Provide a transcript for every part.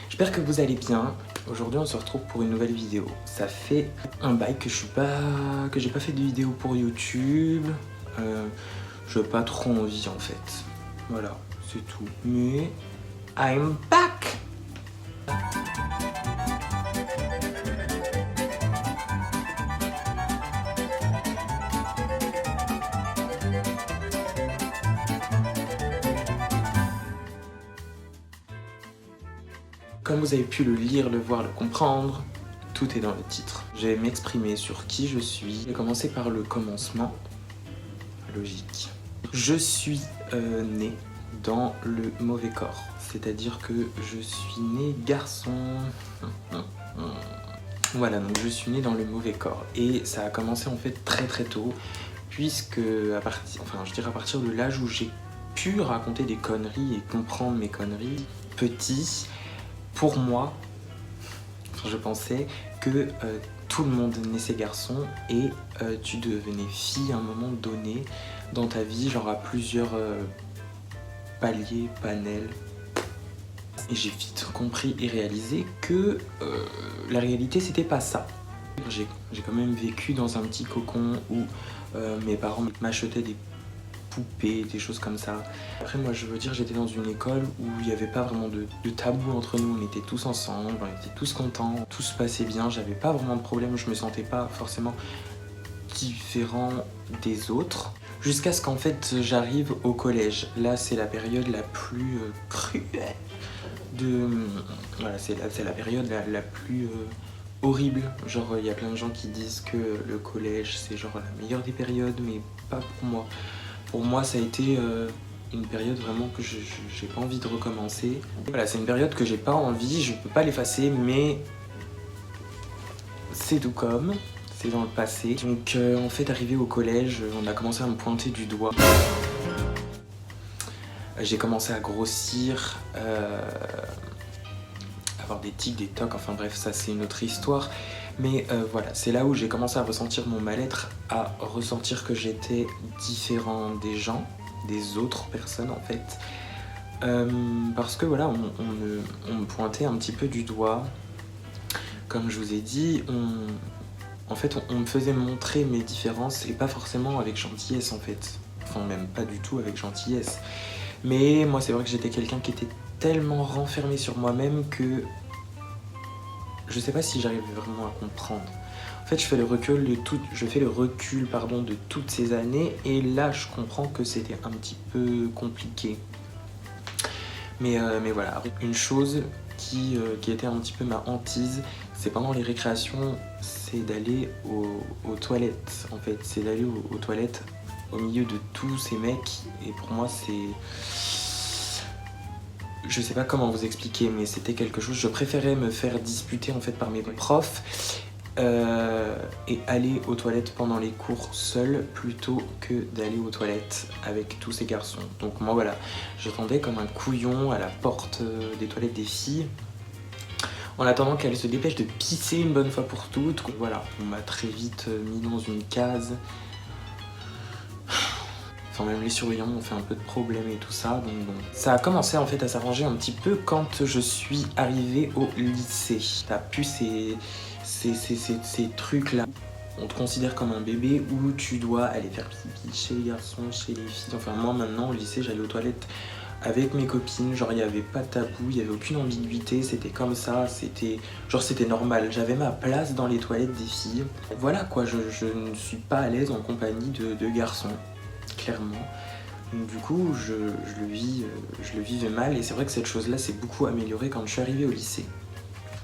J'espère que vous allez bien. Aujourd'hui on se retrouve pour une nouvelle vidéo. Ça fait un bail que j'ai pas fait de vidéo pour YouTube. Je n'ai pas trop envie en fait. Voilà, c'est tout. Mais I'm back. Comme vous avez pu le lire, le voir, le comprendre, tout est dans le titre. Je vais m'exprimer sur qui je suis. Je vais commencer par le commencement. Logique. Je suis né dans le mauvais corps. C'est-à-dire que je suis né garçon. Voilà, donc je suis né dans le mauvais corps. Et ça a commencé en fait très très tôt. Puisque à partir de l'âge où j'ai pu raconter des conneries et comprendre mes conneries, petit, pour moi, je pensais que tout le monde naissait garçon et tu devenais fille à un moment donné dans ta vie, genre à plusieurs paliers, panels. Et j'ai vite compris et réalisé que la réalité c'était pas ça. J'ai quand même vécu dans un petit cocon où mes parents m'achetaient des poupées, des choses comme ça. Après moi je veux dire, j'étais dans une école où il n'y avait pas vraiment de tabou entre nous, on était tous ensemble, on était tous contents, tout se passait bien, j'avais pas vraiment de problème, je me sentais pas forcément différent des autres. Jusqu'à ce qu'en fait j'arrive au collège. Là c'est la période la plus cruelle de... Voilà, c'est la période la plus horrible. Genre il y a plein de gens qui disent que le collège c'est genre la meilleure des périodes, mais pas pour moi. Pour moi, ça a été une période vraiment que j'ai pas envie de recommencer. Voilà, c'est une période que j'ai pas envie, je peux pas l'effacer, mais c'est tout comme, c'est dans le passé. Donc en fait, arrivé au collège, on a commencé à me pointer du doigt. J'ai commencé à grossir, avoir des tics, des tocs, enfin bref, ça c'est une autre histoire. Mais voilà, c'est là où j'ai commencé à ressentir mon mal-être, à ressentir que j'étais différent des gens, des autres personnes en fait. Parce que voilà, on me pointait un petit peu du doigt. Comme je vous ai dit, on me faisait montrer mes différences et pas forcément avec gentillesse en fait. Enfin même pas du tout avec gentillesse. Mais moi c'est vrai que j'étais quelqu'un qui était tellement renfermé sur moi-même que je sais pas si j'arrive vraiment à comprendre. En fait, je fais le recul de toutes ces années et là, je comprends que c'était un petit peu compliqué. Mais voilà, une chose qui était un petit peu ma hantise, c'est pendant les récréations, c'est d'aller aux toilettes. En fait, c'est d'aller aux toilettes au milieu de tous ces mecs et pour moi, c'est... Je sais pas comment vous expliquer, mais c'était quelque chose. Je préférais me faire disputer en fait par mes profs et aller aux toilettes pendant les cours seul plutôt que d'aller aux toilettes avec tous ces garçons. Donc moi voilà, j'attendais comme un couillon à la porte des toilettes des filles en attendant qu'elles se dépêchent de pisser une bonne fois pour toutes. Voilà, on m'a très vite mis dans une case. Enfin, même les surveillants m'ont fait un peu de problème et tout ça, donc bon. Ça a commencé en fait à s'arranger un petit peu quand je suis arrivée au lycée. T'as pu ces trucs là. On te considère comme un bébé où tu dois aller faire pipi chez les garçons, chez les filles. Enfin moi maintenant au lycée j'allais aux toilettes avec mes copines, genre il n'y avait pas de tabou, il n'y avait aucune ambiguïté, c'était comme ça, c'était normal. J'avais ma place dans les toilettes des filles. Voilà quoi, je ne suis pas à l'aise en compagnie de garçons. Clairement. Donc, du coup, je le vivais mal et c'est vrai que cette chose-là s'est beaucoup améliorée quand je suis arrivée au lycée.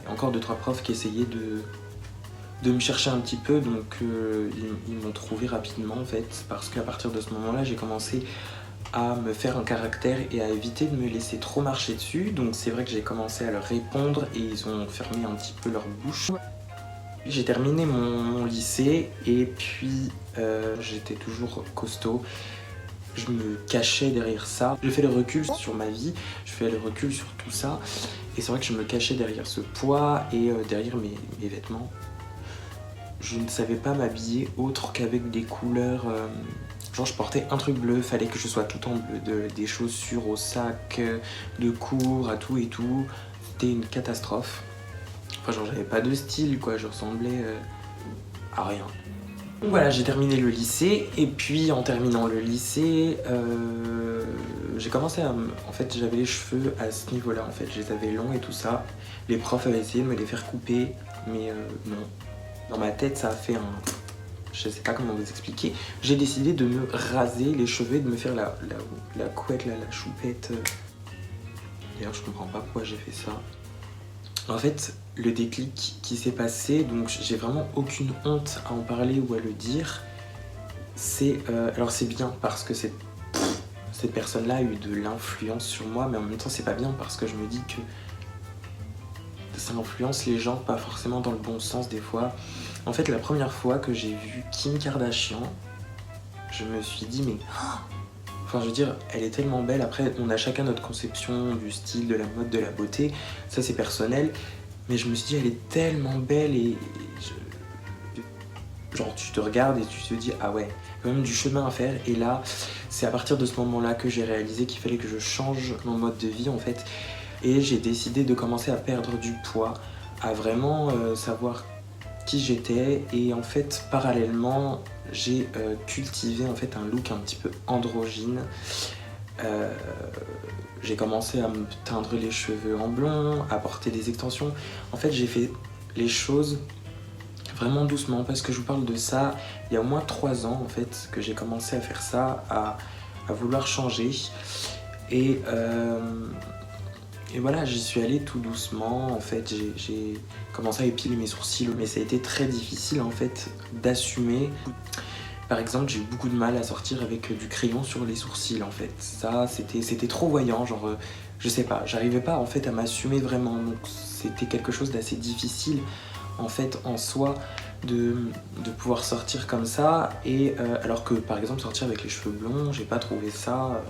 Il y a encore 2-3 profs qui essayaient de me chercher un petit peu, donc ils m'ont trouvé rapidement en fait, parce qu'à partir de ce moment-là, j'ai commencé à me faire un caractère et à éviter de me laisser trop marcher dessus. Donc c'est vrai que j'ai commencé à leur répondre et ils ont fermé un petit peu leur bouche. J'ai terminé mon lycée et puis j'étais toujours costaud. Je me cachais derrière ça. Je fais le recul sur ma vie, je fais le recul sur tout ça. Et c'est vrai que je me cachais derrière ce poids et derrière mes vêtements. Je ne savais pas m'habiller autre qu'avec des couleurs... genre je portais un truc bleu, fallait que je sois tout en bleu. Des chaussures au sac, de cours, à tout et tout. c'était une catastrophe. Enfin genre j'avais pas de style quoi, je ressemblais à rien. Donc voilà, j'ai terminé le lycée et puis en terminant le lycée, j'ai commencé à... En fait j'avais les cheveux à ce niveau-là en fait, je les avais longs et tout ça. Les profs avaient essayé de me les faire couper, mais non. Dans ma tête ça a fait un... Je sais pas comment vous expliquer. J'ai décidé de me raser les cheveux et de me faire la couette, là, la choupette. D'ailleurs je comprends pas pourquoi j'ai fait ça. En fait, le déclic qui s'est passé, donc j'ai vraiment aucune honte à en parler ou à le dire, c'est... alors c'est bien parce que cette personne-là a eu de l'influence sur moi, mais en même temps c'est pas bien parce que je me dis que ça influence les gens, pas forcément dans le bon sens des fois. En fait, la première fois que j'ai vu Kim Kardashian, je me suis dit mais... Enfin, je veux dire, elle est tellement belle. Après, on a chacun notre conception du style, de la mode, de la beauté. Ça, c'est personnel. Mais je me suis dit, elle est tellement belle et... Genre, tu te regardes et tu te dis, ah ouais, il y a quand même du chemin à faire. Et là, c'est à partir de ce moment-là que j'ai réalisé qu'il fallait que je change mon mode de vie, en fait. Et j'ai décidé de commencer à perdre du poids, à vraiment savoir qui j'étais. Et en fait, parallèlement, j'ai cultivé en fait un look un petit peu androgyne. J'ai commencé à me teindre les cheveux en blond, à porter des extensions. En fait, j'ai fait les choses vraiment doucement parce que je vous parle de ça il y a au moins 3 ans en fait que j'ai commencé à faire ça, à vouloir changer. Et voilà, j'y suis allée tout doucement. En fait, j'ai commencé à épiler mes sourcils, mais ça a été très difficile en fait d'assumer. Par exemple, j'ai eu beaucoup de mal à sortir avec du crayon sur les sourcils en fait. Ça, c'était trop voyant, genre, je sais pas, j'arrivais pas en fait à m'assumer vraiment. Donc c'était quelque chose d'assez difficile en fait en soi de pouvoir sortir comme ça. Et alors que par exemple sortir avec les cheveux blonds, j'ai pas trouvé ça...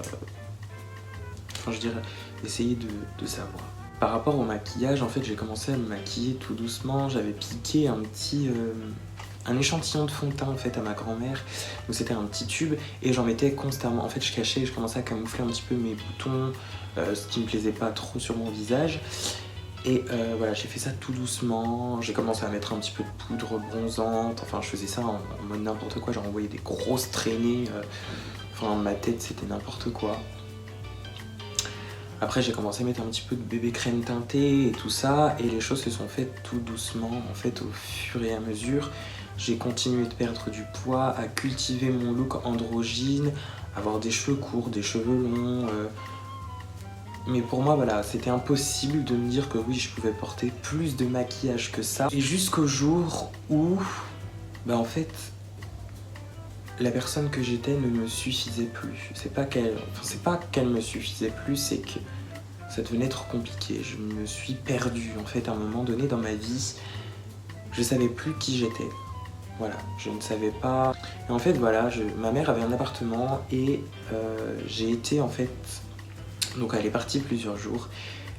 Enfin je dirais, essayer de savoir. Par rapport au maquillage, en fait j'ai commencé à me maquiller tout doucement. J'avais piqué un échantillon de fond de teint en fait à ma grand-mère, donc c'était un petit tube et j'en mettais constamment. En fait je cachais, je commençais à camoufler un petit peu mes boutons, ce qui me plaisait pas trop sur mon visage. Et voilà, j'ai fait ça tout doucement. J'ai commencé à mettre un petit peu de poudre bronzante. Enfin je faisais ça en mode n'importe quoi, genre envoyé des grosses traînées. Enfin ma tête c'était n'importe quoi. Après j'ai commencé à mettre un petit peu de bébé crème teintée et tout ça, et les choses se sont faites tout doucement en fait au fur et à mesure. J'ai continué de perdre du poids, à cultiver mon look androgyne, avoir des cheveux courts, des cheveux longs. Mais pour moi voilà, c'était impossible de me dire que oui je pouvais porter plus de maquillage que ça. Et jusqu'au jour où, en fait, la personne que j'étais ne me suffisait plus. C'est pas qu'elle me suffisait plus, c'est que ça devenait trop compliqué. Je me suis perdue en fait à un moment donné dans ma vie. Je savais plus qui j'étais. Voilà, je ne savais pas. Et en fait voilà, ma mère avait un appartement et j'ai été en fait... Donc elle est partie plusieurs jours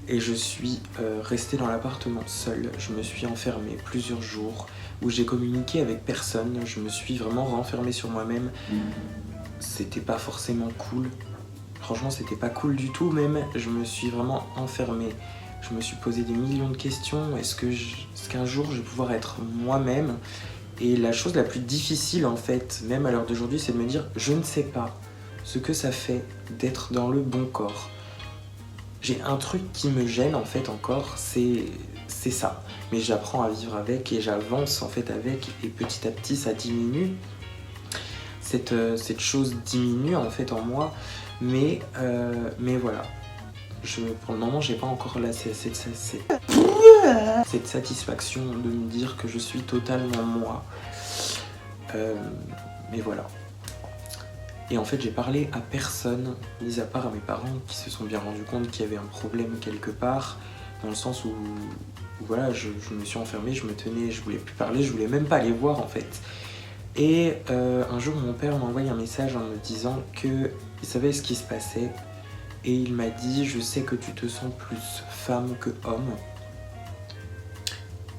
et je suis restée dans l'appartement seule. Je me suis enfermée plusieurs jours où j'ai communiqué avec personne. Je me suis vraiment renfermée sur moi-même. C'était pas forcément cool. Franchement, c'était pas cool du tout même. Je me suis vraiment enfermée. Je me suis posé des millions de questions. Est-ce qu'un jour je vais pouvoir être moi-même? Et la chose la plus difficile en fait, même à l'heure d'aujourd'hui, c'est de me dire je ne sais pas ce que ça fait d'être dans le bon corps. J'ai un truc qui me gêne en fait encore, c'est ça. Mais j'apprends à vivre avec et j'avance en fait avec, et petit à petit ça diminue. Cette chose diminue en fait en moi, mais voilà. Pour le moment j'ai pas encore cette satisfaction de me dire que je suis totalement moi. Mais voilà. Et en fait j'ai parlé à personne, mis à part à mes parents qui se sont bien rendus compte qu'il y avait un problème quelque part, dans le sens où voilà, je me suis enfermée, je me tenais, je voulais plus parler, je voulais même pas les voir en fait. Et un jour mon père m'a envoyé un message en me disant qu'il savait ce qui se passait, et il m'a dit je sais que tu te sens plus femme que homme.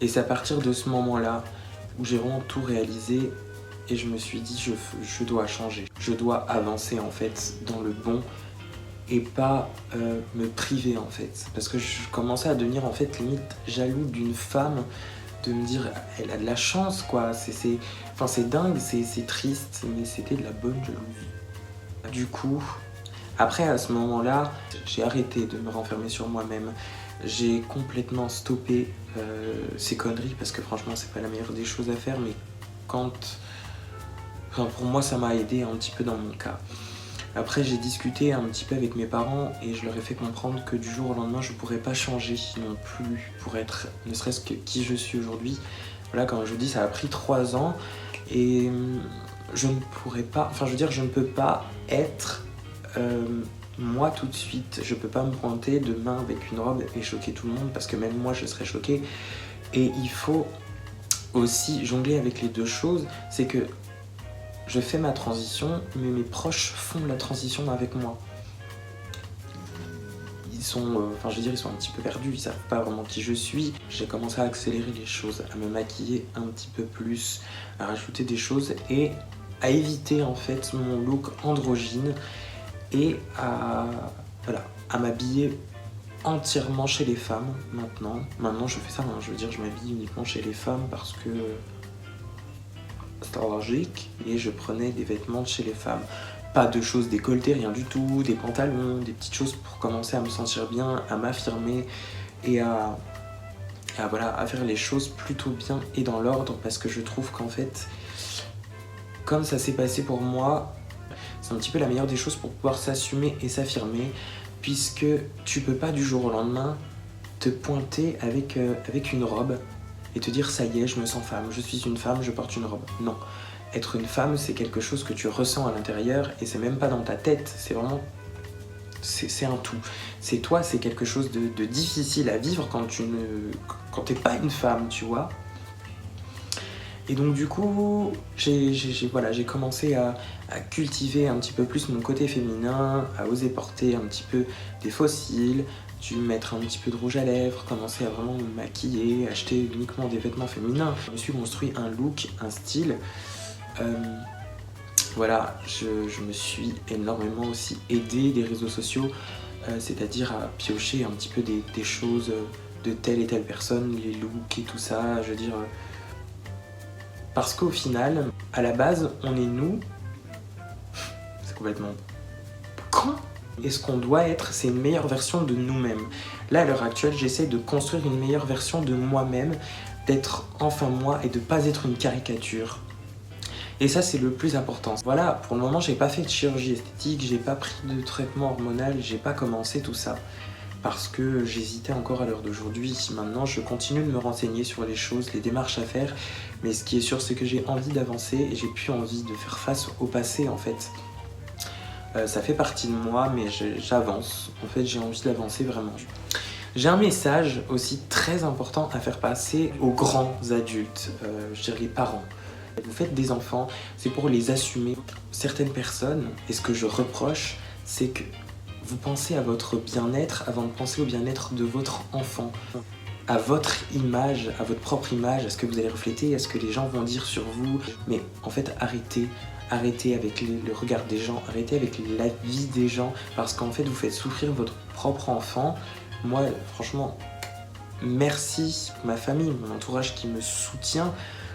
Et c'est à partir de ce moment-là où j'ai vraiment tout réalisé. Et je me suis dit, je dois changer. Je dois avancer en fait dans le bon. et pas me priver en fait. Parce que je commençais à devenir en fait limite jaloux d'une femme, de me dire elle a de la chance quoi, c'est dingue, c'est triste, mais c'était de la bonne jalousie. Du coup, après à ce moment-là, j'ai arrêté de me renfermer sur moi-même. J'ai complètement stoppé ces conneries parce que franchement c'est pas la meilleure des choses à faire, mais pour moi ça m'a aidé un petit peu dans mon cas. Après j'ai discuté un petit peu avec mes parents et je leur ai fait comprendre que du jour au lendemain je pourrais pas changer non plus pour être ne serait-ce que qui je suis aujourd'hui. Voilà, comme je vous dis, ça a pris 3 ans et je ne pourrais pas, enfin je veux dire je ne peux pas être moi tout de suite. Je peux pas me pointer demain avec une robe et choquer tout le monde parce que même moi je serais choquée. Et il faut aussi jongler avec les deux choses, c'est que je fais ma transition, mais mes proches font la transition avec moi. Ils sont, ils sont un petit peu perdus, ils savent pas vraiment qui je suis. J'ai commencé à accélérer les choses, à me maquiller un petit peu plus, à rajouter des choses et à éviter en fait mon look androgyne et à m'habiller entièrement chez les femmes maintenant. Maintenant je fais ça, hein, je veux dire je m'habille uniquement chez les femmes parce que c'était logique et je prenais des vêtements de chez les femmes. Pas de choses décolletées, rien du tout, des pantalons, des petites choses pour commencer à me sentir bien, à m'affirmer et à faire les choses plutôt bien et dans l'ordre parce que je trouve qu'en fait, comme ça s'est passé pour moi, c'est un petit peu la meilleure des choses pour pouvoir s'assumer et s'affirmer puisque tu peux pas du jour au lendemain te pointer avec une robe et te dire ça y est, je me sens femme, je suis une femme, je porte une robe. Non. Être une femme, c'est quelque chose que tu ressens à l'intérieur et c'est même pas dans ta tête, c'est vraiment... C'est un tout. C'est toi, c'est quelque chose de difficile à vivre quand t'es pas une femme, tu vois. Et donc du coup, j'ai commencé à cultiver un petit peu plus mon côté féminin, à oser porter un petit peu des faux cils, dû mettre un petit peu de rouge à lèvres, commencer à vraiment me maquiller, acheter uniquement des vêtements féminins. Je me suis construit un look, un style. Je me suis énormément aussi aidé des réseaux sociaux, c'est-à-dire à piocher un petit peu des choses de telle et telle personne, les looks et tout ça, je veux dire... Parce qu'au final, à la base, on est nous, c'est complètement con. Et ce qu'on doit être, c'est une meilleure version de nous-mêmes. Là, à l'heure actuelle, j'essaie de construire une meilleure version de moi-même, d'être enfin moi et de pas être une caricature. Et ça, c'est le plus important. Voilà, pour le moment, j'ai pas fait de chirurgie esthétique, j'ai pas pris de traitement hormonal, j'ai pas commencé tout ça. Parce que j'hésitais encore à l'heure d'aujourd'hui. Maintenant, je continue de me renseigner sur les choses, les démarches à faire. Mais ce qui est sûr, c'est que j'ai envie d'avancer et j'ai plus envie de faire face au passé, en fait. Ça fait partie de moi, mais j'avance. En fait, j'ai envie d'avancer vraiment. J'ai un message aussi très important à faire passer aux grands adultes, je dirais les parents. Vous faites des enfants, c'est pour les assumer. Certaines personnes, et ce que je reproche, c'est que vous pensez à votre bien-être avant de penser au bien-être de votre enfant. À votre image, à votre propre image, à ce que vous allez refléter, à ce que les gens vont dire sur vous. Mais en fait, arrêtez avec le regard des gens, arrêtez avec la vie des gens, parce qu'en fait, vous faites souffrir votre propre enfant. Moi, franchement, merci ma famille, mon entourage qui me soutient.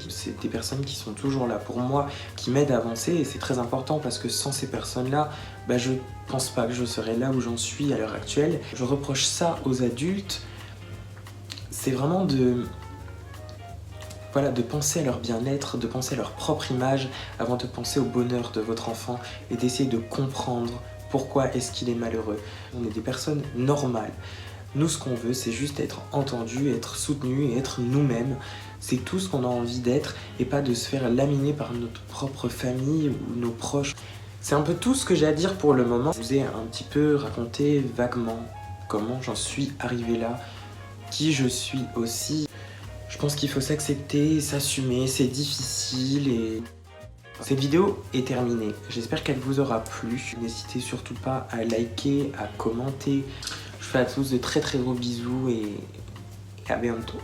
C'est des personnes qui sont toujours là pour moi, qui m'aident à avancer et c'est très important parce que sans ces personnes-là, je pense pas que je serais là où j'en suis à l'heure actuelle. Je reproche ça aux adultes, c'est vraiment de penser à leur bien-être, de penser à leur propre image avant de penser au bonheur de votre enfant et d'essayer de comprendre pourquoi est-ce qu'il est malheureux. On est des personnes normales. Nous, ce qu'on veut, c'est juste être entendu, être soutenu et être nous-mêmes. C'est tout ce qu'on a envie d'être et pas de se faire laminer par notre propre famille ou nos proches. C'est un peu tout ce que j'ai à dire pour le moment. Je vous ai un petit peu raconté vaguement comment j'en suis arrivé là, qui je suis aussi. Je pense qu'il faut s'accepter, s'assumer, c'est difficile et... Cette vidéo est terminée. J'espère qu'elle vous aura plu. N'hésitez surtout pas à liker, à commenter. Je vous fais à tous de très très gros bisous et à bientôt.